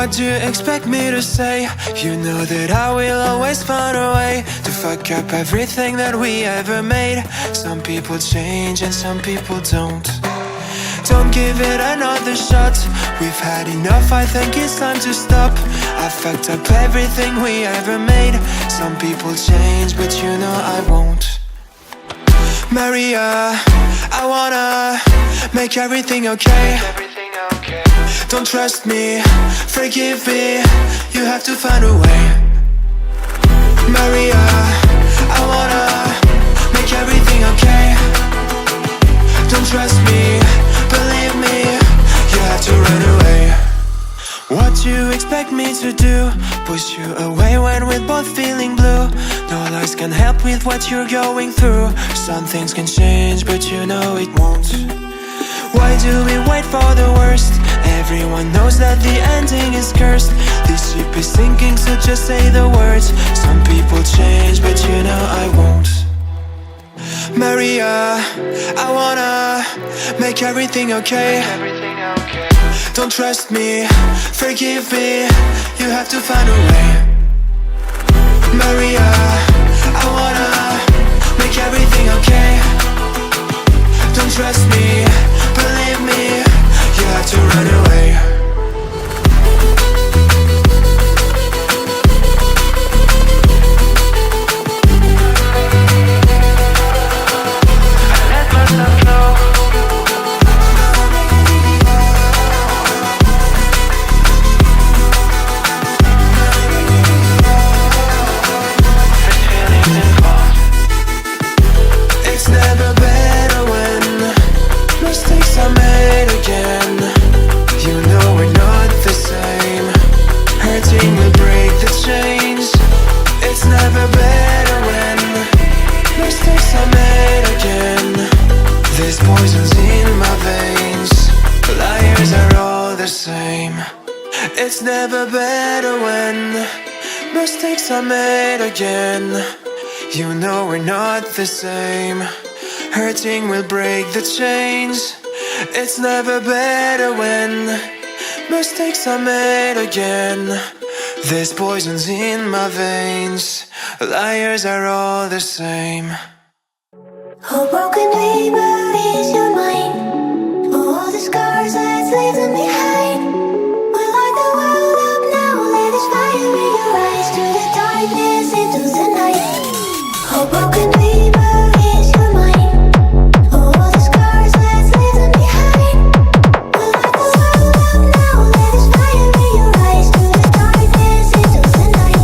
What do you expect me to say? You know that I will always find a way to fuck up everything that we ever made. Some people change and some people don't. Don't give it another shot. We've had enough, I think it's time to stop. I fucked up everything we ever made. Some people change, but you know I won't. Maria, I wanna make everything okay. Don't trust me, forgive me, you have to find a way. Maria, I wanna make everything okay. Don't trust me, believe me, you have to run away. What do you expect me to do? Push you away when we're both feeling blue. No lies can help with what you're going through. Some things can change, but you know it won't. Why do we wait for the worst? Everyone knows that the ending is cursed. This ship is sinking, so just say the words. Some people change, but you know I won't. Maria, I wanna make everything okay. Don't trust me, forgive me, you have to find a way. Maria, I wanna make everything okay. Don't trust me, believe me, you have to run away. I let myself go. It's never better when mistakes are made again. You know we're not the same. Hurting will break the chains. It's never better when mistakes are made again. There's poisons in my veins. Liars are all the same. It's never better when mistakes are made again. You know we're not the same. Hurting will break the chains. It's never better when mistakes are made again. There's poisons in my veins. Liars are all the same. Oh, broken dreamer is your mind. Oh, all the scars that's leaving behind. We light the world up now. Let us fire in your eyes. To the darkness, into the night. Oh, broken dreamer is your mind. Oh, all the scars that's leaving behind. We light the world up now. Let us fire in your eyes. To the darkness, into the night.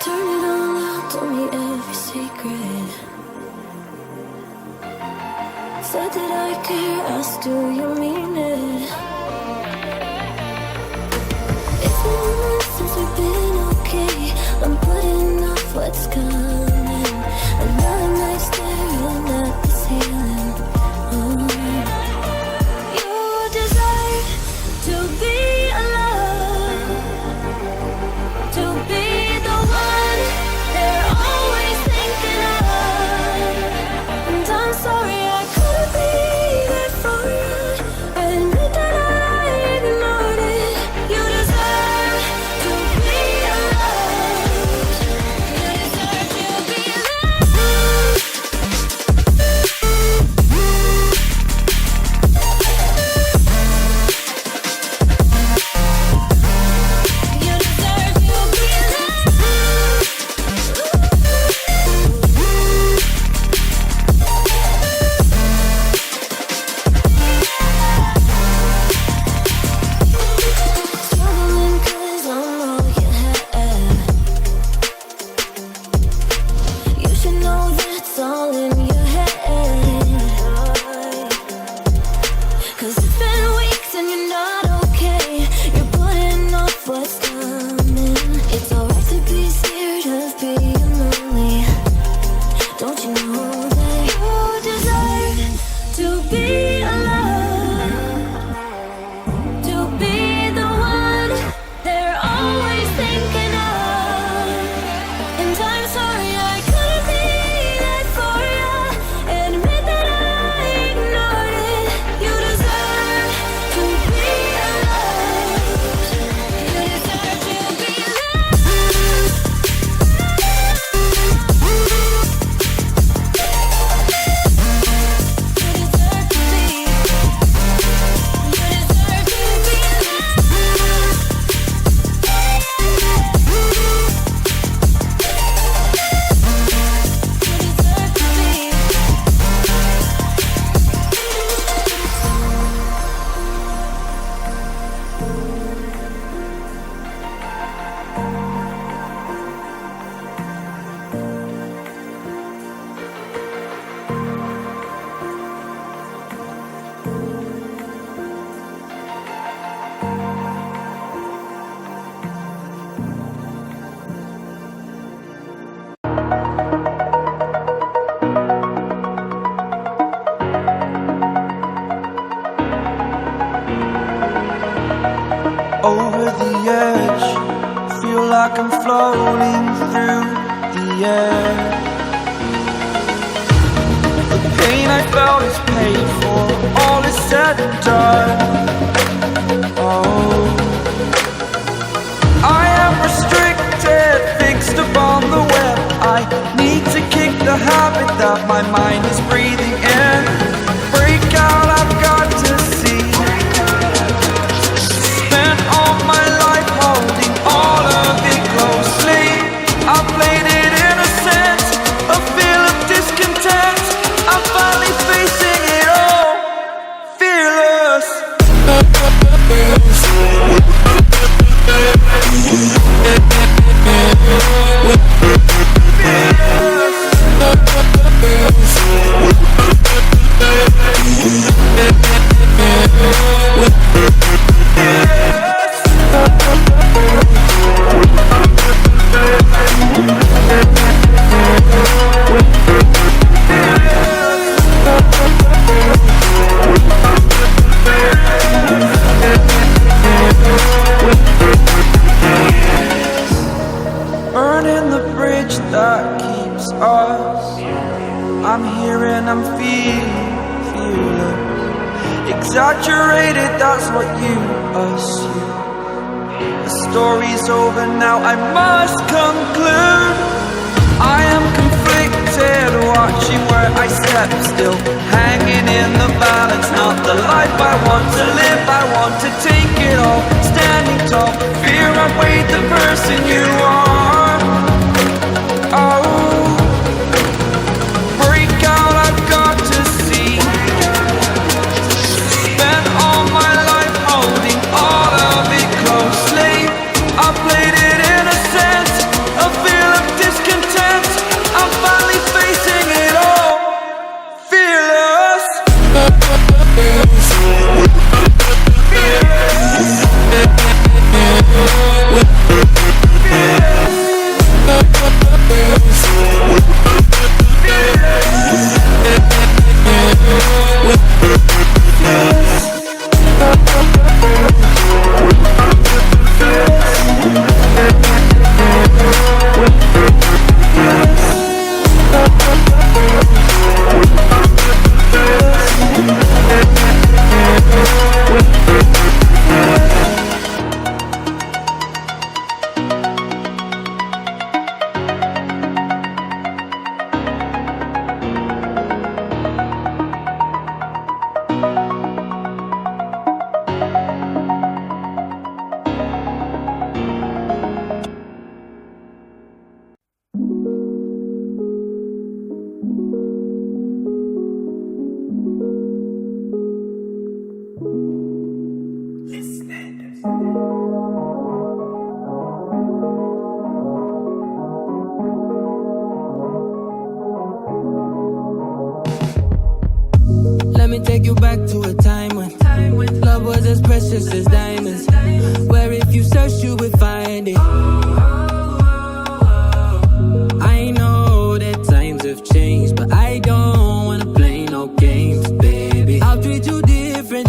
Turn it all out, told me every secret. Said that I care, asked do you mean it? It's been months since we've been okay. I'm putting off what's coming. like I'm floating through the air. The pain I felt is paid for, all is said and done. Oh, I am restricted, fixed upon the web. I need to kick the habit that my mind is breathing in. Break out, I've got to see. Spent all my life holding all of it closely. I played it innocent, a feel of discontent. I'm finally facing it all, fearless. Burning the bridge that keeps us. I'm here and I'm feeling fearless. Exaggerated, that's what you assume. The story's over now, I must conclude. I am conflicted, watching where I step still, hanging in the balance. Not the life I want to live, I want to take it all. Standing tall, fear outweighed the person you are. Oh, break out, I've got to see. Spent all my life holding all of it closely. I played it innocent, a feel of discontent. I'm finally facing it all, fearless. Let me take you back to a time when love was as precious as diamonds, where if you searched you would find it. I know that times have changed, but I don't wanna play no games, baby. I'll treat you different,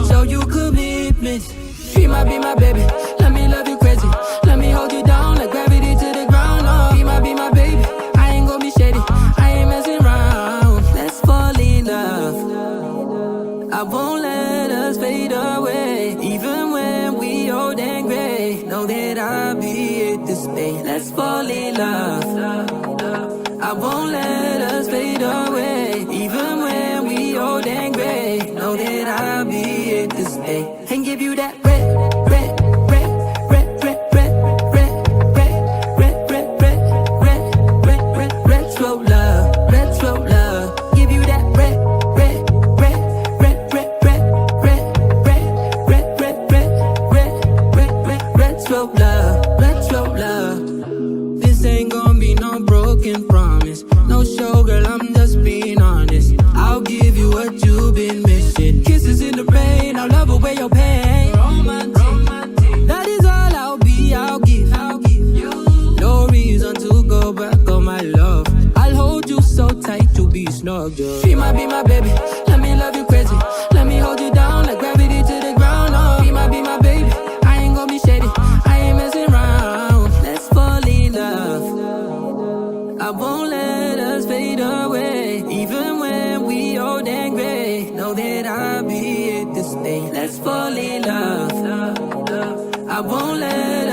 show you commitment. She might be my baby, let me love you crazy. Let me hold you down like gravity to the ground. Oh, be my baby, I ain't gonna be shady, I ain't messing around. Let's fall in love, I won't let us fade away. Even when we old and gray, know that I'll be here to stay. Let's fall in love, I won't let us fade away. Even when we old and gray, know that I'll be here to stay. And give you that red, red, red, red, red, red, red, red, red, red, red, red, red, red, red, slow love, red, slow love. Give you that red, red, red, red, red, red, red, red, red, red, red, red, red, red, red, slow love, red, slow love. This ain't gonna be no broken promise, no show, girl, I'm just being honest. I'll give you what you've been missing. Kisses in the rain, I'll love away your pain. Romance. to stay. Let's fall in love. I won't let